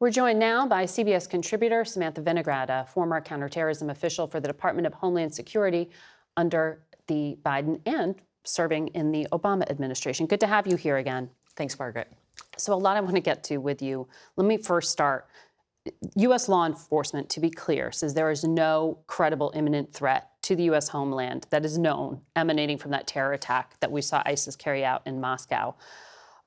We're joined now by CBS contributor Samantha Vinograd, a former counterterrorism official for the Department of Homeland Security under the Biden and serving in the Obama administration. Good to have you here again. Thanks, Margaret. So a lot I want to get to with you. Let me first start. U.S. law enforcement, to be clear, says there is no credible imminent threat to the U.S. homeland that is known emanating from that terror attack that we saw ISIS carry out in Moscow.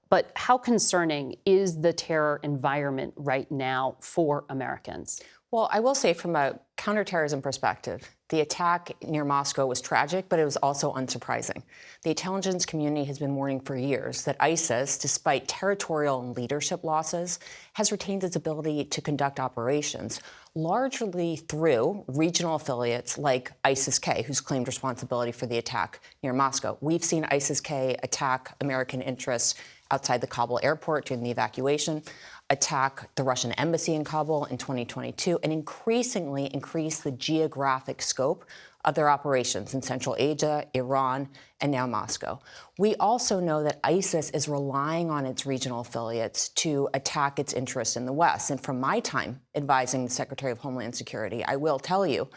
But how concerning is the terror environment right now for Americans? Well, I will say from a counterterrorism perspective, the attack near Moscow was tragic, but it was also unsurprising. The intelligence community has been warning for years that ISIS, despite territorial and leadership losses, has retained its ability to conduct operations, largely through regional affiliates like ISIS-K, who's claimed responsibility for the attack near Moscow. We've seen ISIS-K attack American interests outside the Kabul airport during the evacuation, attack the Russian embassy in Kabul in 2022, and increasingly increase the geographic scope of their operations in Central Asia, Iran, and now Moscow. We also know that ISIS is relying on its regional affiliates to attack its interests in the West. And from my time advising the Secretary of Homeland Security, I will tell you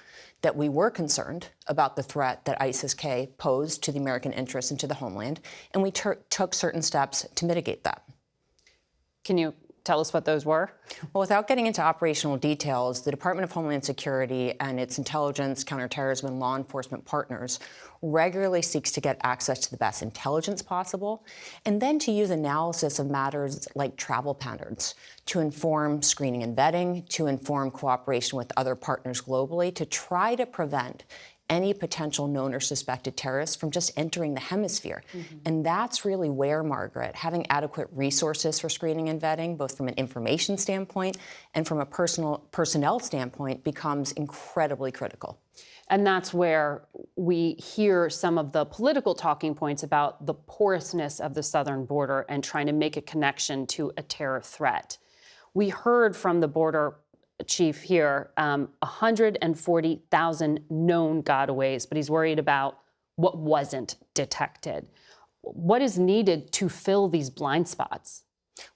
that we were concerned about the threat that ISIS-K posed to the American interests and to the homeland, and we took certain steps to mitigate that. Can you tell us what those were? Well, without getting into operational details, the Department of Homeland Security and its intelligence, counterterrorism, and law enforcement partners regularly seeks to get access to the best intelligence possible, and then to use analysis of matters like travel patterns to inform screening and vetting, to inform cooperation with other partners globally, to try to prevent any potential known or suspected terrorists from just entering the hemisphere. And that's really where, Margaret, having adequate resources for screening and vetting, both from an information standpoint and from a personnel standpoint, becomes incredibly critical. And that's where we hear some of the political talking points about the porousness of the southern border and trying to make a connection to a terror threat. We heard from the border chief here, 140,000 known gotaways, but he's worried about what wasn't detected. What is needed to fill these blind spots?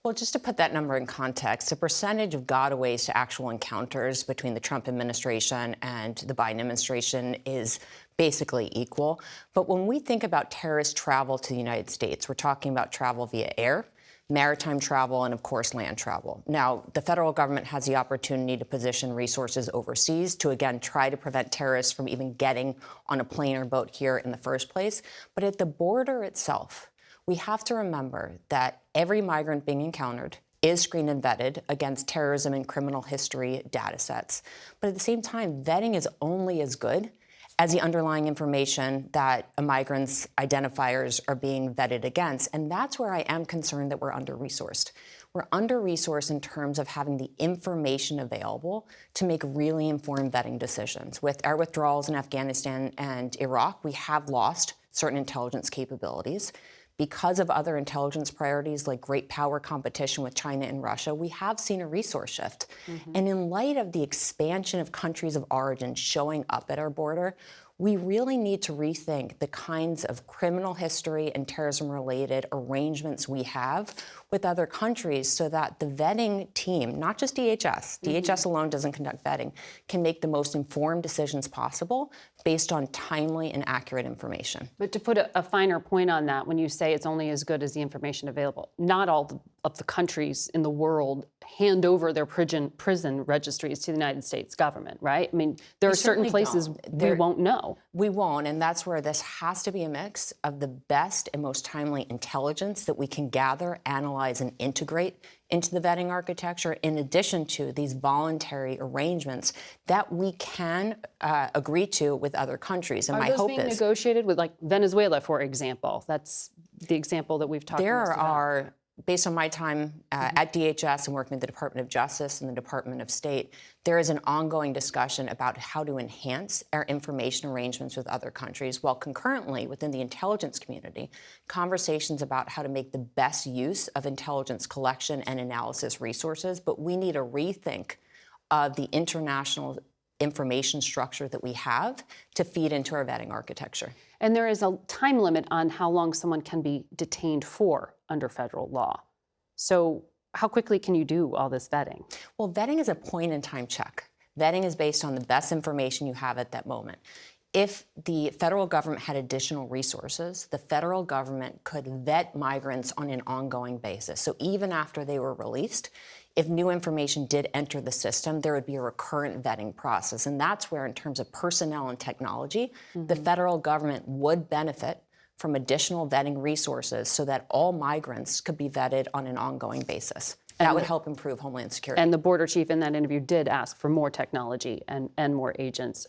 Well, just to put that number in context, the percentage of gotaways to actual encounters between the Trump administration and the Biden administration is basically equal. But when we think about terrorist travel to the United States, we're talking about travel via air, maritime travel, and of course, land travel. Now, the federal government has the opportunity to position resources overseas to, again, try to prevent terrorists from even getting on a plane or boat here in the first place. But at the border itself, we have to remember that every migrant being encountered is screened and vetted against terrorism and criminal history data sets. But at the same time, vetting is only as good as the underlying information that a migrant's identifiers are being vetted against. And that's where I am concerned that we're under-resourced. We're under-resourced in terms of having the information available to make really informed vetting decisions. With our withdrawals in Afghanistan and Iraq, we have lost certain intelligence capabilities. Because of other intelligence priorities like great power competition with China and Russia, we have seen a resource shift. And in light of the expansion of countries of origin showing up at our border, we really need to rethink the kinds of criminal history and terrorism-related arrangements we have with other countries so that the vetting team, not just DHS, DHS alone doesn't conduct vetting, can make the most informed decisions possible based on timely and accurate information. But to put a finer point on that, when you say it's only as good as the information available, not all of the countries in the world hand over their prison registries to the United States government, right? I mean, there are certain places we won't know. We won't, and that's where this has to be a mix of the best and most timely intelligence that we can gather, analyze, and integrate into the vetting architecture, in addition to these voluntary arrangements that we can agree to with other countries. And my hope is, are those being negotiated with, like, Venezuela, for example? That's the example that we've talked about. There are, based on my time at DHS and working with the Department of Justice and the Department of State, there is an ongoing discussion about how to enhance our information arrangements with other countries, while concurrently within the intelligence community, conversations about how to make the best use of intelligence collection and analysis resources. But we need a rethink of the international information structure that we have to feed into our vetting architecture. And there is a time limit on how long someone can be detained for under federal law. So how quickly can you do all this vetting? Well, vetting is a point-in-time check. Vetting is based on the best information you have at that moment. If the federal government had additional resources, the federal government could vet migrants on an ongoing basis. So even after they were released, if new information did enter the system, there would be a recurrent vetting process. And that's where, in terms of personnel and technology, the federal government would benefit from additional vetting resources so that all migrants could be vetted on an ongoing basis. That would help improve Homeland Security. And the border chief in that interview did ask for more technology and more agents.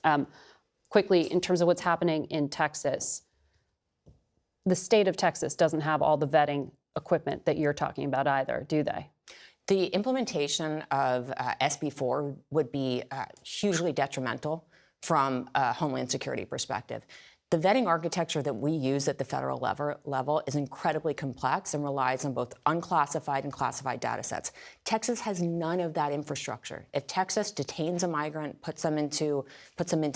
Quickly, in terms of what's happening in Texas, the state of Texas doesn't have all the vetting equipment that you're talking about either, do they? The implementation of SB 4 would be hugely detrimental from a Homeland Security perspective. The vetting architecture that we use at the federal level is incredibly complex and relies on both unclassified and classified data sets. Texas has none of that infrastructure. If Texas detains a migrant, puts them into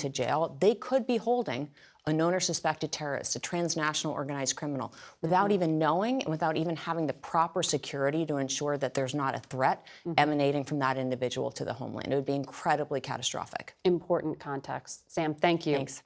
jail, they could be holding a known or suspected terrorist, a transnational organized criminal, without even knowing and without even having the proper security to ensure that there's not a threat emanating from that individual to the homeland. It would be incredibly catastrophic. Important context. Sam, thank you. Thanks.